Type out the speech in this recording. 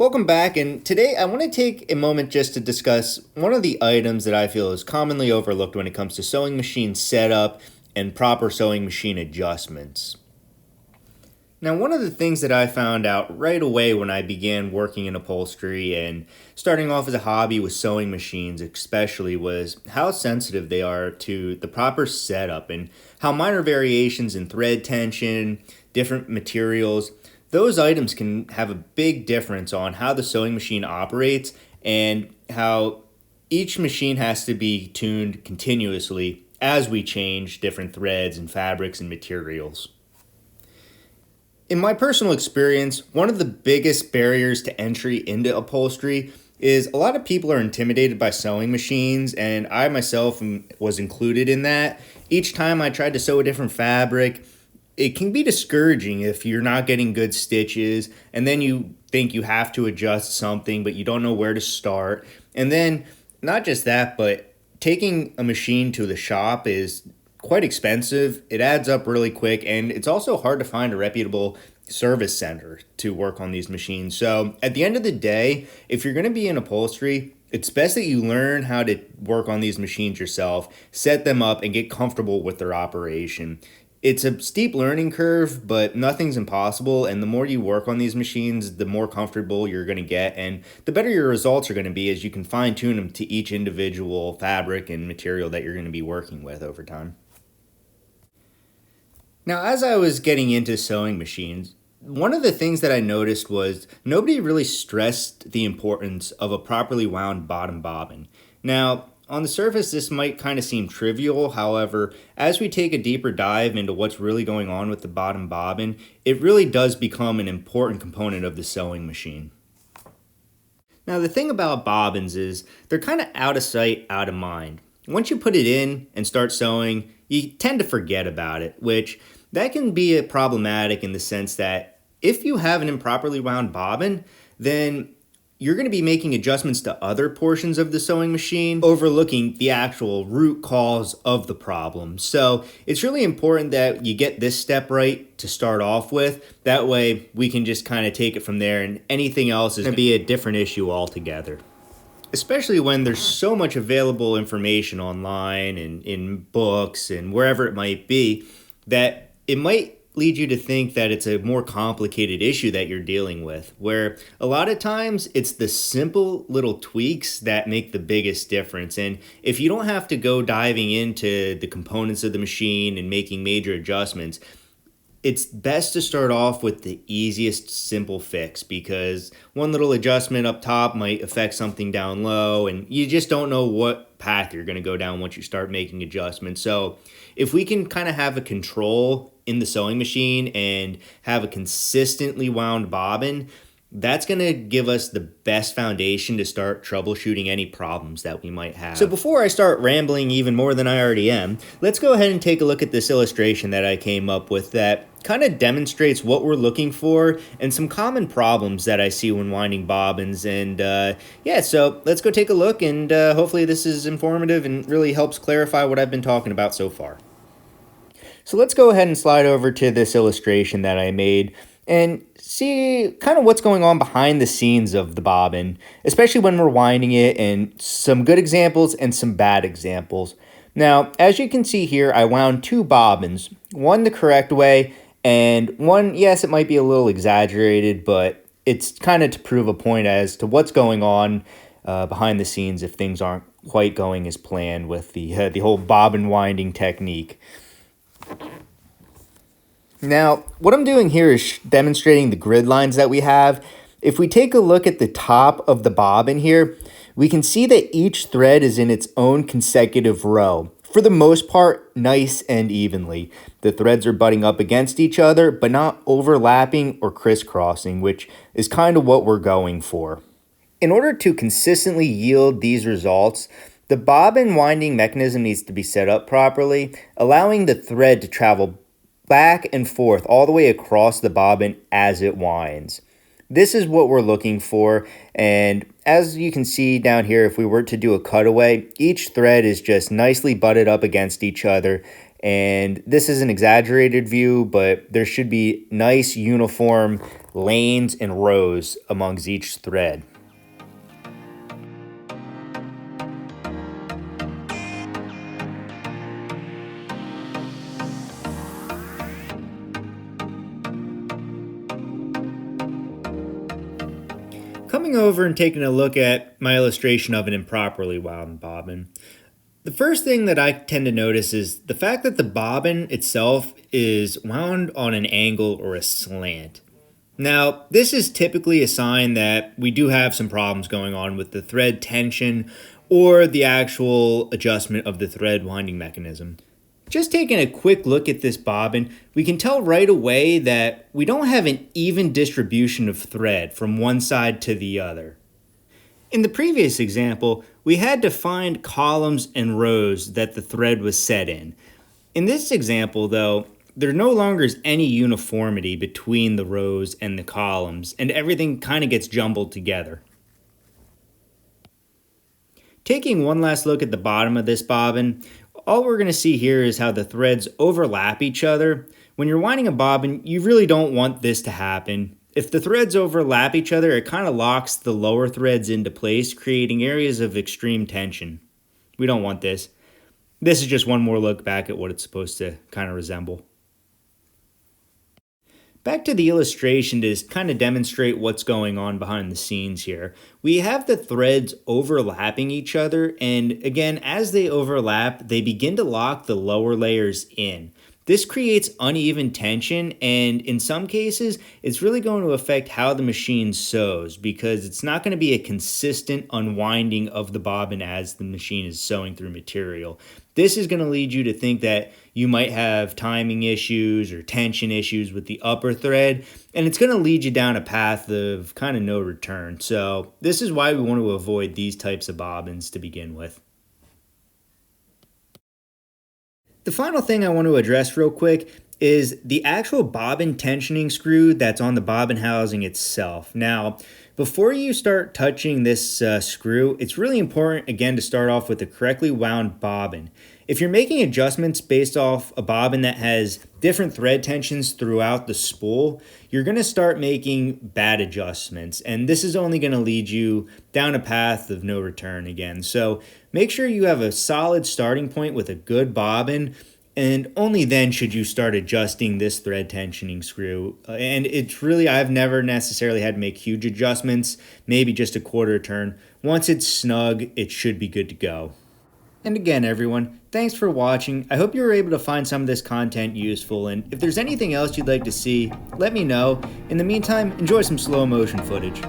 Welcome back, and today I want to take a moment just to discuss one of the items that I feel is commonly overlooked when it comes to sewing machine setup and proper sewing machine adjustments. Now, one of the things that I found out right away when I began working in upholstery and starting off as a hobby with sewing machines especially was how sensitive they are to the proper setup and how minor variations in thread tension, different materials, those items can have a big difference on how the sewing machine operates and how each machine has to be tuned continuously as we change different threads and fabrics and materials. In my personal experience, one of the biggest barriers to entry into upholstery is a lot of people are intimidated by sewing machines, and I myself was included in that. Each time I tried to sew a different fabric, it can be discouraging if you're not getting good stitches, and then you think you have to adjust something, but you don't know where to start. And then, not just that, but taking a machine to the shop is quite expensive. It adds up really quick, and it's also hard to find a reputable service center to work on these machines. So at the end of the day, if you're going to be in upholstery, it's best that you learn how to work on these machines yourself, set them up, and get comfortable with their operation. It's a steep learning curve, but nothing's impossible, and the more you work on these machines, the more comfortable you're going to get, and the better your results are going to be as you can fine-tune them to each individual fabric and material that you're going to be working with over time. Now, as I was getting into sewing machines, one of the things that I noticed was nobody really stressed the importance of a properly wound bottom bobbin. Now, on the surface, this might kind of seem trivial. However, as we take a deeper dive into what's really going on with the bottom bobbin, it really does become an important component of the sewing machine. Now, the thing about bobbins is they're kind of out of sight, out of mind. Once you put it in and start sewing, you tend to forget about it, which that can be problematic in the sense that if you have an improperly wound bobbin, then you're going to be making adjustments to other portions of the sewing machine, overlooking the actual root cause of the problem. So it's really important that you get this step right to start off with. That way we can just kind of take it from there, and anything else is going to be a different issue altogether. Especially when there's so much available information online and in books and wherever it might be, that it might lead you to think that it's a more complicated issue that you're dealing with, where a lot of times it's the simple little tweaks that make the biggest difference. And if you don't have to go diving into the components of the machine and making major adjustments, it's best to start off with the easiest simple fix, because one little adjustment up top might affect something down low, and you just don't know what path you're going to go down once you start making adjustments. So if we can kind of have a control in the sewing machine and have a consistently wound bobbin, that's going to give us the best foundation to start troubleshooting any problems that we might have. So before I start rambling even more than I already am, let's go ahead and take a look at this illustration that I came up with that kind of demonstrates what we're looking for and some common problems that I see when winding bobbins. And so let's go take a look, and hopefully this is informative and really helps clarify what I've been talking about so far. So let's go ahead and slide over to this illustration that I made and see kind of what's going on behind the scenes of the bobbin, especially when we're winding it, and some good examples and some bad examples. Now, as you can see here, I wound two bobbins, one the correct way, and one, yes, it might be a little exaggerated, but it's kind of to prove a point as to what's going on behind the scenes if things aren't quite going as planned with the whole bobbin winding technique. Now, what I'm doing here is demonstrating the grid lines that we have. If we take a look at the top of the bobbin here, we can see that each thread is in its own consecutive row. For the most part, nice and evenly. The threads are butting up against each other, but not overlapping or crisscrossing, which is kind of what we're going for. In order to consistently yield these results, the bobbin winding mechanism needs to be set up properly, allowing the thread to travel back and forth all the way across the bobbin as it winds. This is what we're looking for, and as you can see down here, if we were to do a cutaway, each thread is just nicely butted up against each other, And this is an exaggerated view, but there should be nice uniform lanes and rows amongst each thread. Coming over and taking a look at my illustration of an improperly wound bobbin, the first thing that I tend to notice is the fact that the bobbin itself is wound on an angle or a slant. Now, this is typically a sign that we do have some problems going on with the thread tension or the actual adjustment of the thread winding mechanism. Just taking a quick look at this bobbin, we can tell right away that we don't have an even distribution of thread from one side to the other. In the previous example, we had to find columns and rows that the thread was set in. In this example, though, there no longer is any uniformity between the rows and the columns, and everything kind of gets jumbled together. Taking one last look at the bottom of this bobbin, all we're going to see here is how the threads overlap each other. When you're winding a bobbin, you really don't want this to happen. If the threads overlap each other, it kind of locks the lower threads into place, creating areas of extreme tension. We don't want this. This is just one more look back at what it's supposed to kind of resemble. Back to the illustration to kind of demonstrate what's going on behind the scenes here. We have the threads overlapping each other, and again, as they overlap, they begin to lock the lower layers in. This creates uneven tension, and in some cases, it's really going to affect how the machine sews because it's not going to be a consistent unwinding of the bobbin as the machine is sewing through material. This is going to lead you to think that you might have timing issues or tension issues with the upper thread, and it's going to lead you down a path of kind of no return. So this is why we want to avoid these types of bobbins to begin with. The final thing I want to address real quick is the actual bobbin tensioning screw that's on the bobbin housing itself. Now, before you start touching this screw, it's really important, again, to start off with a correctly wound bobbin. If you're making adjustments based off a bobbin that has different thread tensions throughout the spool, you're going to start making bad adjustments, and this is only going to lead you down a path of no return again. So make sure you have a solid starting point with a good bobbin, and only then should you start adjusting this thread tensioning screw. And it's really, I've never necessarily had to make huge adjustments, maybe just a quarter turn. Once it's snug, it should be good to go. And again, everyone, thanks for watching. I hope you were able to find some of this content useful, and if there's anything else you'd like to see, let me know. In the meantime, enjoy some slow motion footage.